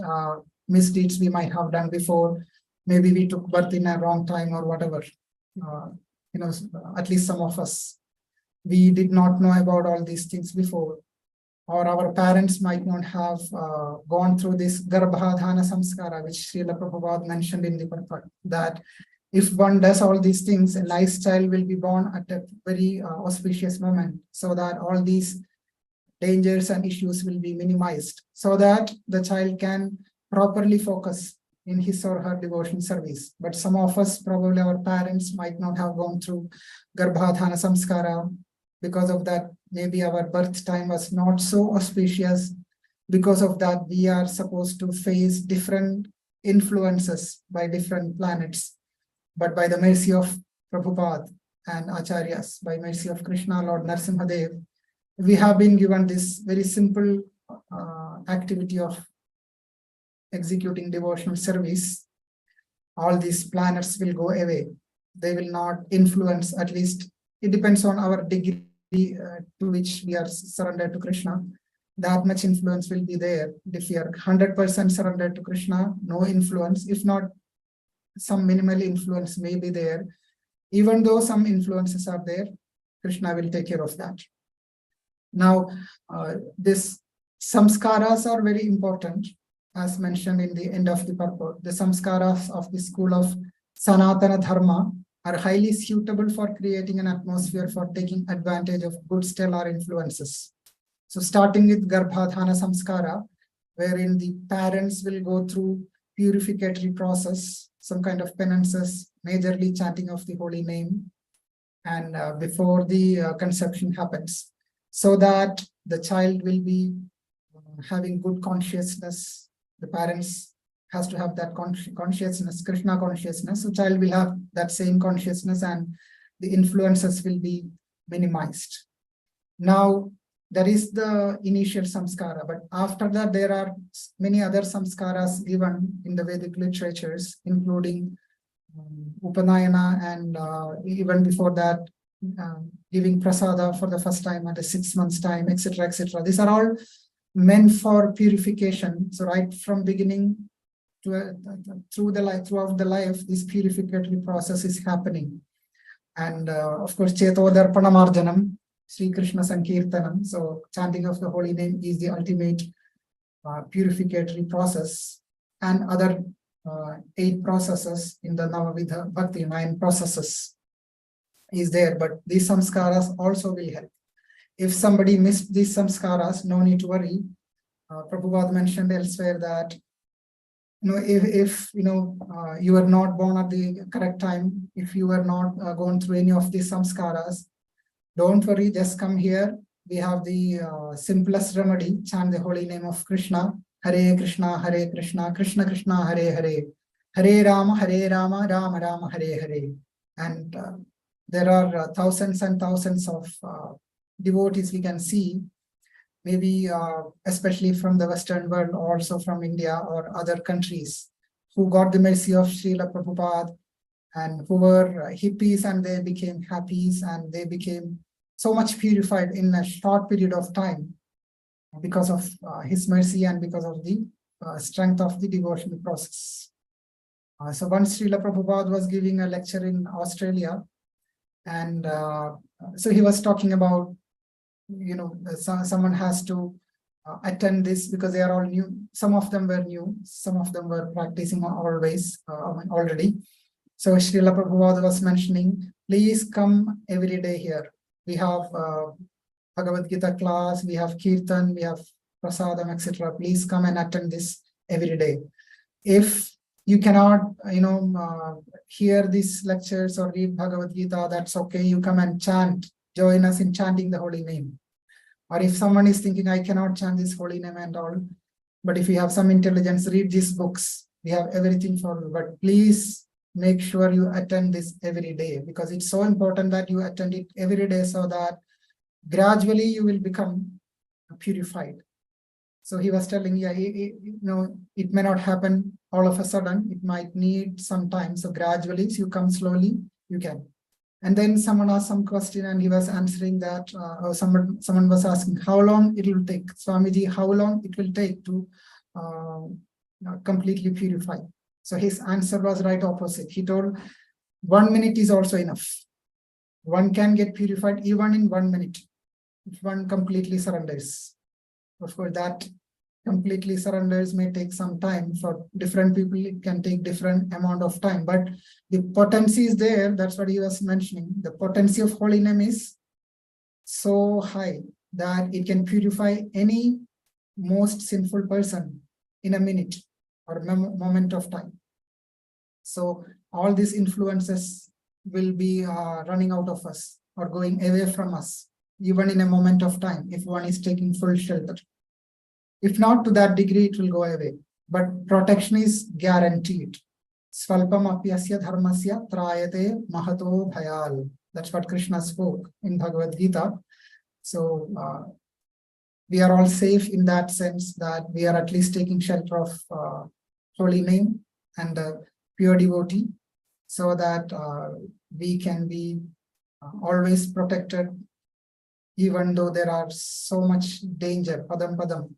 misdeeds we might have done before. Maybe we took birth in a wrong time or whatever. At least some of us, we did not know about all these things before. Or our parents might not have gone through this Vardhana samskara, which Srila Prabhupada mentioned in the purport, that if one does all these things, a nice child will be born at a very auspicious moment, so that all these dangers and issues will be minimized, so that the child can properly focus in his or her devotion service. But some of us, probably our parents, might not have gone through Garbhadhana samskara. Because of that, maybe our birth time was not so auspicious. Because of that, we are supposed to face different influences by different planets. But by the mercy of Prabhupada and Acharyas, by mercy of Krishna, Lord Narasimha Dev, we have been given this very simple activity of executing devotional service. All these planets will go away. They will not influence, at least it depends on our degree to which we are surrendered to Krishna. That much influence will be there. If we are 100% surrendered to Krishna, no influence. If not, some minimal influence may be there. Even though some influences are there, Krishna will take care of that. Now, this samskaras are very important, as mentioned in the end of the purport. The samskaras of the school of Sanatana Dharma are highly suitable for creating an atmosphere for taking advantage of good stellar influences. So starting with Garbhadhana Samskara, wherein the parents will go through purificatory process, some kind of penances, majorly chanting of the holy name, and before the conception happens, so that the child will be having good consciousness. The parents has to have that consciousness, Krishna consciousness. So child will have that same consciousness and the influences will be minimized. Now, that is the initial samskara, but after that, there are many other samskaras given in the Vedic literatures, including Upanayana and even before that, giving prasada for the first time at a 6 months time, etc., etc. These are all meant for purification. So right from beginning to throughout the life, this purificatory process is happening. And of course, Chetodarpanamarjanam, Sri Krishna Sankirtanam. So chanting of the holy name is the ultimate purificatory process, and other 8 processes in the Navavidha Bhakti, 9 processes is there, but these samskaras also will help. If somebody missed these samskaras, no need to worry. Prabhupada mentioned elsewhere that if you were not born at the correct time, if you were not going through any of these samskaras, Don't worry, just come here. We have the simplest remedy. Chant the holy name of Krishna. Hare Krishna, Hare Krishna, Krishna Krishna, Hare Hare. Hare Rama, Rama Rama, Hare Hare. And there are thousands and thousands of devotees we can see, maybe especially from the Western world, also from India or other countries, who got the mercy of Srila Prabhupada and who were hippies, and they became happies, and they became so much purified in a short period of time because of his mercy and because of the strength of the devotional process. So once Srila Prabhupada was giving a lecture in Australia, and so he was talking about, someone has to attend this because they are all new. Some of them were new, some of them were practicing always already. So Srila Prabhupada was mentioning, please come every day here. We have Bhagavad Gita class, we have Kirtan, we have Prasadam, etc. Please come and attend this every day. If you cannot, hear these lectures or read Bhagavad Gita, that's okay. You come and chant, join us in chanting the holy name. Or if someone is thinking, I cannot chant this holy name and all, but if you have some intelligence, read these books. We have everything for you. But please make sure you attend this every day, because it's so important that you attend it every day so that gradually you will become purified. So he was telling, it may not happen all of a sudden. It might need some time. So gradually, as you come slowly, you can. And then someone asked some question, and he was answering that. Or someone was asking how long it will take. Swamiji, how long it will take to completely purify? So his answer was right opposite. He told 1 minute is also enough. One can get purified even in 1 minute if one completely surrenders. Of course, that completely surrenders may take some time. For different people, it can take different amount of time, but the potency is there. That's what he was mentioning. The potency of holy name is so high that it can purify any most sinful person in a minute or moment of time. So all these influences will be running out of us or going away from us, even in a moment of time, if one is taking full shelter. If not to that degree, it will go away. But protection is guaranteed. Svalpam apyasya dharmasya trayate mahato bhayal. That's what Krishna spoke in Bhagavad Gita. So we are all safe in that sense, that we are at least taking shelter of holy name and pure devotee, so that we can be always protected, even though there are so much danger, padam padam,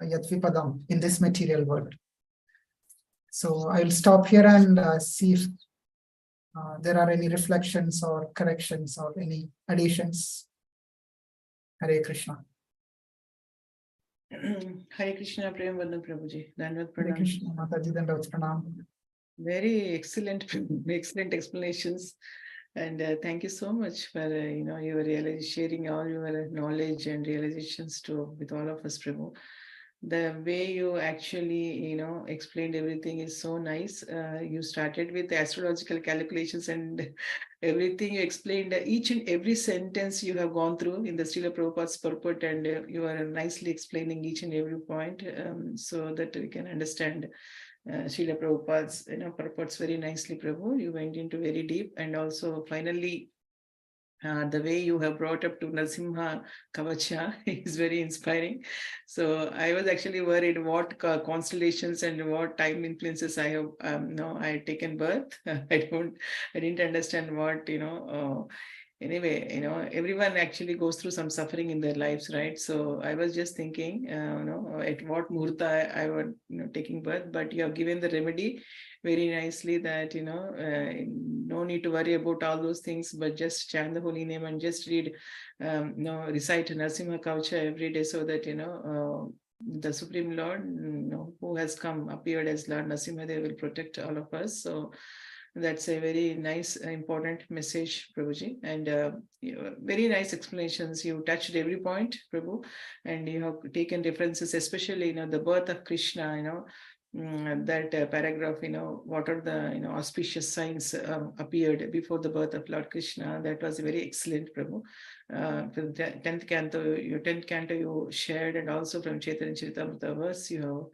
yatvipadam, in this material world. So I will stop here and see if there are any reflections or corrections or any additions. Hare Krishna. Hare Krishna, Prema Prabhuji. Dandavat Hare Pranam. Krishna, Mataji, Dandavat Pranam. Very excellent, excellent explanations. And thank you so much for you were sharing all your knowledge and realizations with all of us, Prabhu. The way you actually explained everything is so nice. You started with the astrological calculations and everything. You explained each and every sentence you have gone through in the Srila Prabhupada's purport, and you are nicely explaining each and every point, so that we can understand Srila Prabhupada's purports very nicely, Prabhu. You went into very deep, and also finally the way you have brought up to Narasimha Kavaca is very inspiring. So I was actually worried what constellations and what time influences I have I had taken birth. I didn't understand what anyway, everyone actually goes through some suffering in their lives, right? So I was just thinking, at what muhurta I was taking birth, but you have given the remedy very nicely, that no need to worry about all those things, but just chant the holy name and just read recite Narasimha Kavaca every day, so that the Supreme Lord who has appeared as Lord Narasimha, they will protect all of us. So that's a very nice, important message, Prabhuji, and very nice explanations. You touched every point, Prabhu, and you have taken references, especially the birth of Krishna, that paragraph, what are the, auspicious signs appeared before the birth of Lord Krishna. That was very excellent, Prabhu. From the 10th canto, your 10th canto you shared, and also from Chaitanya Charitamrita verse you have.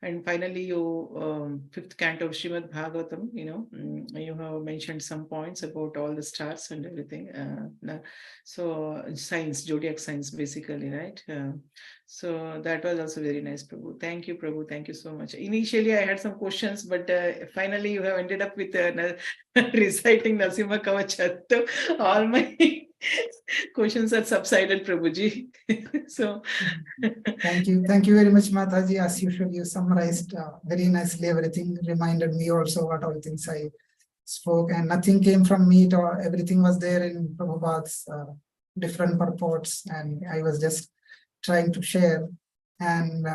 And finally, you 5th canto of Srimad Bhagavatam, you have mentioned some points about all the stars and everything. So signs, zodiac signs, basically, right? So that was also very nice, Prabhu. Thank you, Prabhu. Thank you so much. Initially, I had some questions, but finally, you have ended up with reciting Narasimha Kavaca. So all my questions are subsided, Prabhuji. So Thank you very much, Mataji. As usual, you summarized very nicely everything, reminded me also what all things I spoke, and nothing came from me, or everything was there in Prabhupada's different purports, and I was just trying to share. And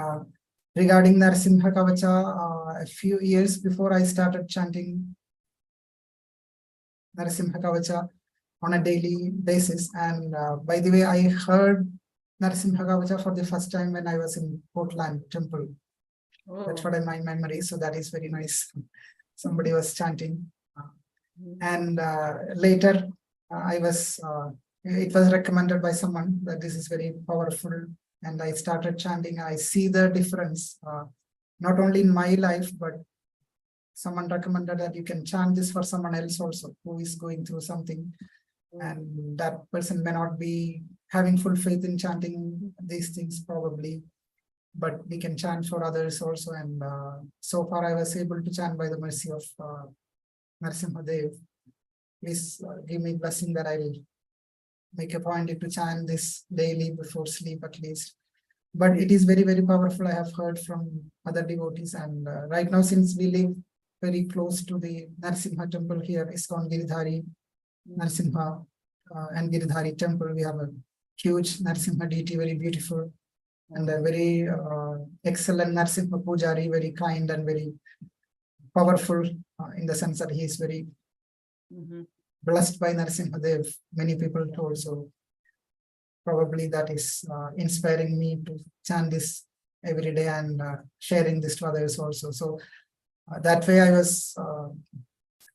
regarding Narasimha Kavaca, a few years before I started chanting Narasimha Kavaca on a daily basis, and by the way, I heard Narasimha Kavaca for the first time when I was in Portland Temple. That's what my memory. So that is very nice. Somebody was chanting, and later I was. It was recommended by someone that this is very powerful, and I started chanting. I see the difference, not only in my life, but someone recommended that you can chant this for someone else also who is going through something, and that person may not be having full faith in chanting these things probably, but we can chant for others also. And so far I was able to chant by the mercy of Narasimha Dev. Please give me blessing that I'll make a point to chant this daily before sleep at least. But it is very, very powerful. I have heard from other devotees, and right now, since we live very close to the Narasimha temple here, ISKCON Giridhari Narasimha and Giridhari temple, we have a huge Narasimha deity, very beautiful, and a very excellent Narasimha Pujari, very kind and very powerful in the sense that he is very blessed by Narasimha Dev. Many people told so. Probably that is inspiring me to chant this every day and sharing this to others also. So that way I was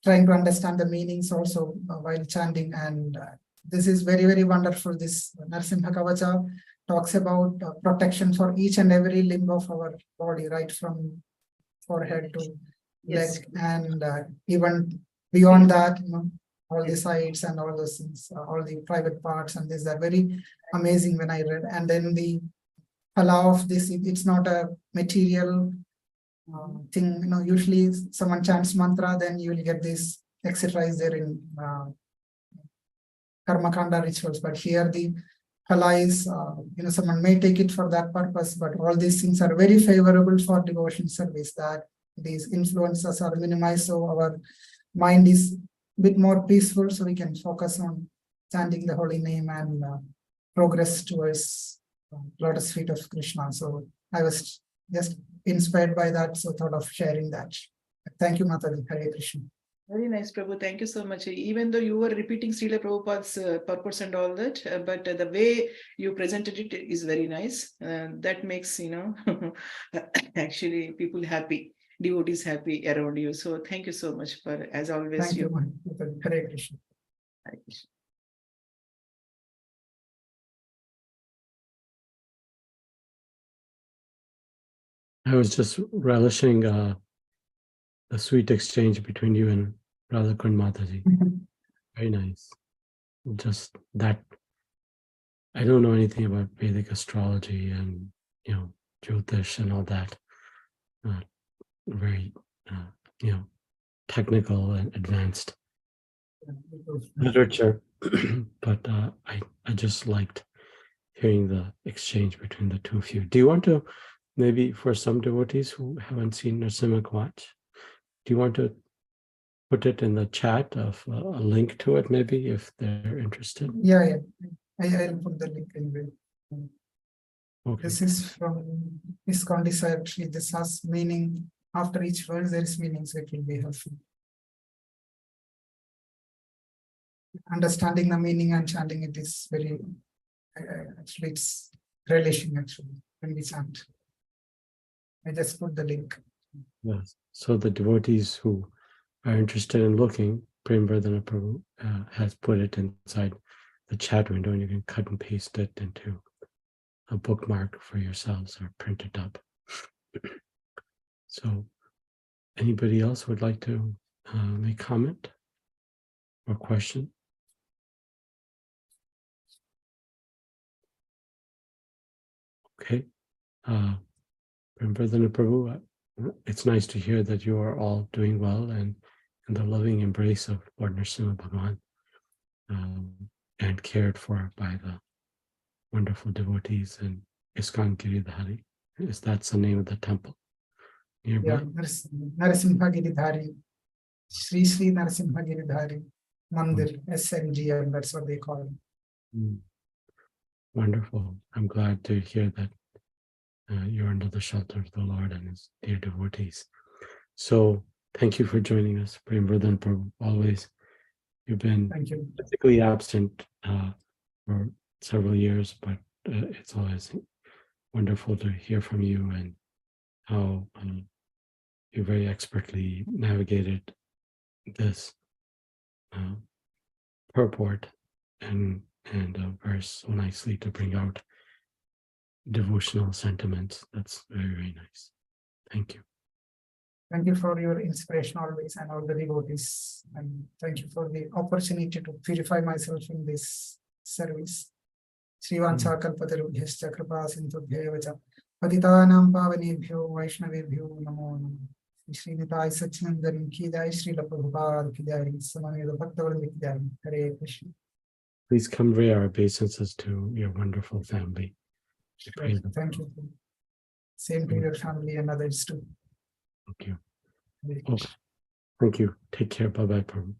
trying to understand the meanings also while chanting, and this is very, very wonderful. This Narasimha Kavaca talks about protection for each and every limb of our body, right from forehead to leg, and even beyond that, all the sides and all those things, all the private parts, and these are very amazing when I read. And then the phala of this, it's not a material thing. Usually someone chants mantra, then you will get this, etc. is there in karma kanda rituals. But here the phala is, someone may take it for that purpose, but all these things are very favorable for devotion service, that these influences are minimized, so our mind is bit more peaceful, so we can focus on chanting the holy name and progress towards lotus feet of Krishna. So I was just inspired by that, so thought of sharing that. Thank you, Mataji. Hare Krishna. Very nice, Prabhu. Thank you so much. Even though you were repeating Srila Prabhupada's purpose and all that, but the way you presented it is very nice. That makes, actually people happy. Devotees happy around you. So thank you so much for, as always. Thank you, Hare Krishna. Hare Krishna. I was just relishing the sweet exchange between you and Radhakund Mataji. Very nice. Just that, I don't know anything about Vedic astrology and, Jyotish and all that. Very, technical and advanced literature, but I just liked hearing the exchange between the two of you. Do you want to, maybe for some devotees who haven't seen Narasimha Kavaca, do you want to put it in the chat of a link to it, maybe, if they're interested? Yeah. I'll put the link in. Okay. This is from ISKCON Discipleship. This has meaning. After each verse, there is meaning, so it will be helpful. Understanding the meaning and chanting it is very, actually, it's relishing actually when we chant. I just put the link. Yes. So the devotees who are interested in looking, Prema Vardhana Prabhu has put it inside the chat window, and you can cut and paste it into a bookmark for yourselves or print it up. So anybody else would like to make comment or question? Okay. Prema Vardhana Prabhu, it's nice to hear that you are all doing well and in the loving embrace of Lord Narasimha Bhagavan, and cared for by the wonderful devotees in ISKCON Giridhari. Is that's the name of the temple nearby? Yeah, Narasimha Giridhari, Sri Narasimha Giridhari Mandir, SNGM, that's what they call it. Wonderful. I'm glad to hear that you're under the shelter of the Lord and his dear devotees. So thank you for joining us, Prema Vardhana Prabhu. Always, you've been Thank you. physically absent for several years, but it's always wonderful to hear from you and how you very expertly navigated this purport and verse so nicely to bring out devotional sentiments. That's very, very nice. Thank you. Thank you for your inspiration always and all the devotees. And thank you for the opportunity to purify myself in this service. Srivancha kalpatarubhyascha kripa sindhubhyev cha patitanam pavanebhyo vaishnavebhyo namo namo. Shri Nitai Satchidanand ki jai, Shri Prabhupada ki jai, Samaneda Bhaktavranda ki jai. Hare Krishna. Please convey our obeisances to your wonderful family. Right. Thank you. Same to your family and others too. Thank you. Hare Okay. Krishna. Thank you. Take care. Bye-bye, Prabhu.